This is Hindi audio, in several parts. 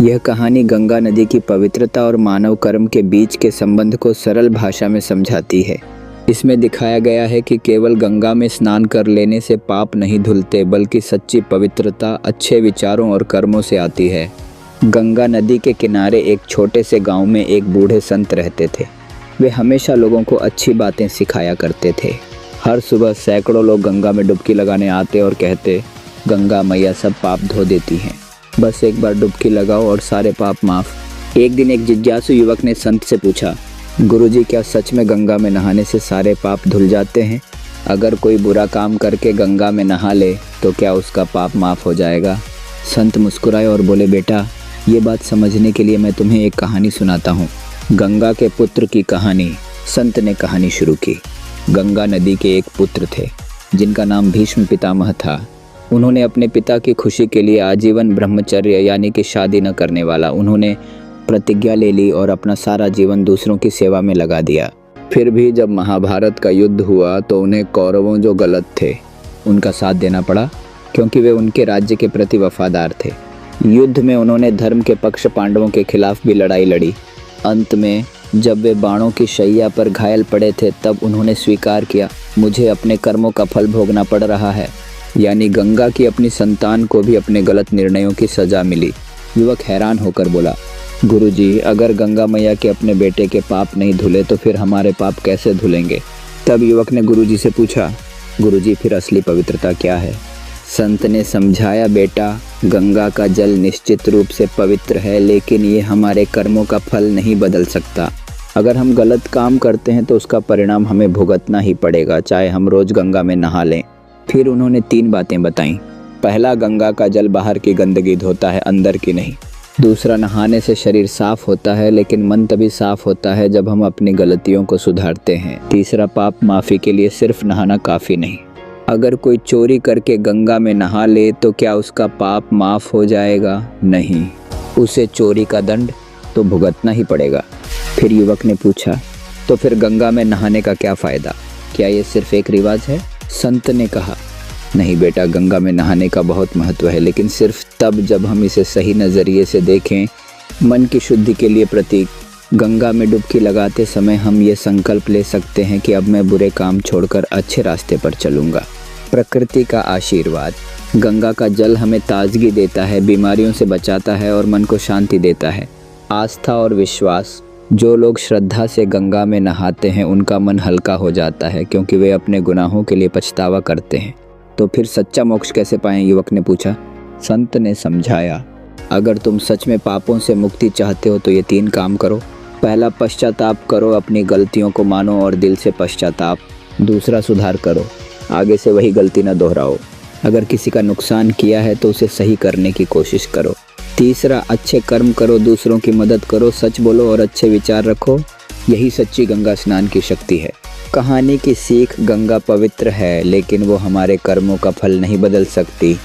यह कहानी गंगा नदी की पवित्रता और मानव कर्म के बीच के संबंध को सरल भाषा में समझाती है। इसमें दिखाया गया है कि केवल गंगा में स्नान कर लेने से पाप नहीं धुलते, बल्कि सच्ची पवित्रता अच्छे विचारों और कर्मों से आती है। गंगा नदी के किनारे एक छोटे से गांव में एक बूढ़े संत रहते थे। वे हमेशा लोगों को अच्छी बातें सिखाया करते थे। हर सुबह सैकड़ों लोग गंगा में डुबकी लगाने आते और कहते, गंगा मैया सब पाप धो देती हैं, बस एक बार डुबकी लगाओ और सारे पाप माफ़। एक दिन एक जिज्ञासु युवक ने संत से पूछा, गुरुजी, क्या सच में गंगा में नहाने से सारे पाप धुल जाते हैं? अगर कोई बुरा काम करके गंगा में नहा ले तो क्या उसका पाप माफ़ हो जाएगा? संत मुस्कुराए और बोले, बेटा, ये बात समझने के लिए मैं तुम्हें एक कहानी सुनाता हूँ। गंगा के पुत्र की कहानी। संत ने कहानी शुरू की। गंगा नदी के एक पुत्र थे जिनका नाम भीष्म पितामह था। उन्होंने अपने पिता की खुशी के लिए आजीवन ब्रह्मचर्य यानी कि शादी न करने वाला उन्होंने प्रतिज्ञा ले ली और अपना सारा जीवन दूसरों की सेवा में लगा दिया। फिर भी जब महाभारत का युद्ध हुआ तो उन्हें कौरवों जो गलत थे उनका साथ देना पड़ा, क्योंकि वे उनके राज्य के प्रति वफादार थे। युद्ध में उन्होंने धर्म के पक्ष पांडवों के खिलाफ भी लड़ाई लड़ी। अंत में जब वे बाणों की शैया पर घायल पड़े थे तब उन्होंने स्वीकार किया, मुझे अपने कर्मों का फल भोगना पड़ रहा है। यानी गंगा की अपनी संतान को भी अपने गलत निर्णयों की सजा मिली। युवक हैरान होकर बोला, गुरुजी, अगर गंगा मैया के अपने बेटे के पाप नहीं धुले तो फिर हमारे पाप कैसे धुलेंगे? तब युवक ने गुरुजी से पूछा, गुरुजी, फिर असली पवित्रता क्या है? संत ने समझाया, बेटा, गंगा का जल निश्चित रूप से पवित्र है, लेकिन ये हमारे कर्मों का फल नहीं बदल सकता। अगर हम गलत काम करते हैं तो उसका परिणाम हमें भुगतना ही पड़ेगा, चाहे हम रोज गंगा में नहा लें। फिर उन्होंने 3 बातें बताईं। पहला, गंगा का जल बाहर की गंदगी धोता है, अंदर की नहीं। दूसरा, नहाने से शरीर साफ होता है, लेकिन मन तभी साफ होता है जब हम अपनी गलतियों को सुधारते हैं। तीसरा, पाप माफ़ी के लिए सिर्फ नहाना काफ़ी नहीं। अगर कोई चोरी करके गंगा में नहा ले तो क्या उसका पाप माफ़ हो जाएगा? नहीं, उसे चोरी का दंड तो भुगतना ही पड़ेगा। फिर युवक ने पूछा, तो फिर गंगा में नहाने का क्या फ़ायदा? क्या ये सिर्फ एक रिवाज है? संत ने कहा, नहीं बेटा, गंगा में नहाने का बहुत महत्व है, लेकिन सिर्फ तब जब हम इसे सही नज़रिए से देखें। मन की शुद्धि के लिए प्रतीक। गंगा में डुबकी लगाते समय हम ये संकल्प ले सकते हैं कि अब मैं बुरे काम छोड़कर अच्छे रास्ते पर चलूँगा। प्रकृति का आशीर्वाद। गंगा का जल हमें ताजगी देता है, बीमारियों से बचाता है और मन को शांति देता है। आस्था और विश्वास। जो लोग श्रद्धा से गंगा में नहाते हैं उनका मन हल्का हो जाता है, क्योंकि वे अपने गुनाहों के लिए पछतावा करते हैं। तो फिर सच्चा मोक्ष कैसे पाएं? युवक ने पूछा। संत ने समझाया, अगर तुम सच में पापों से मुक्ति चाहते हो तो ये 3 काम करो। पहला, पश्चाताप करो, अपनी गलतियों को मानो और दिल से पश्चाताप। दूसरा, सुधार करो, आगे से वही गलती न दोहराओ। अगर किसी का नुकसान किया है तो उसे सही करने की कोशिश करो। तीसरा, अच्छे कर्म करो, दूसरों की मदद करो, सच बोलो और अच्छे विचार रखो। यही सच्ची गंगा स्नान की शक्ति है। कहानी की सीख, गंगा पवित्र है, लेकिन वो हमारे कर्मों का फल नहीं बदल सकती।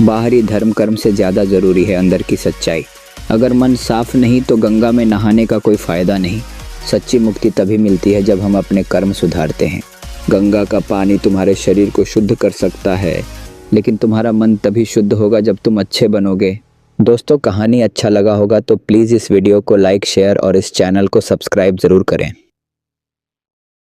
बाहरी धर्म कर्म से ज़्यादा ज़रूरी है अंदर की सच्चाई। अगर मन साफ नहीं तो गंगा में नहाने का कोई फ़ायदा नहीं। सच्ची मुक्ति तभी मिलती है जब हम अपने कर्म सुधारते हैं। गंगा का पानी तुम्हारे शरीर को शुद्ध कर सकता है, लेकिन तुम्हारा मन तभी शुद्ध होगा जब तुम अच्छे बनोगे। दोस्तों, कहानी अच्छा लगा होगा तो प्लीज़ इस वीडियो को लाइक, शेयर और इस चैनल को सब्सक्राइब ज़रूर करें।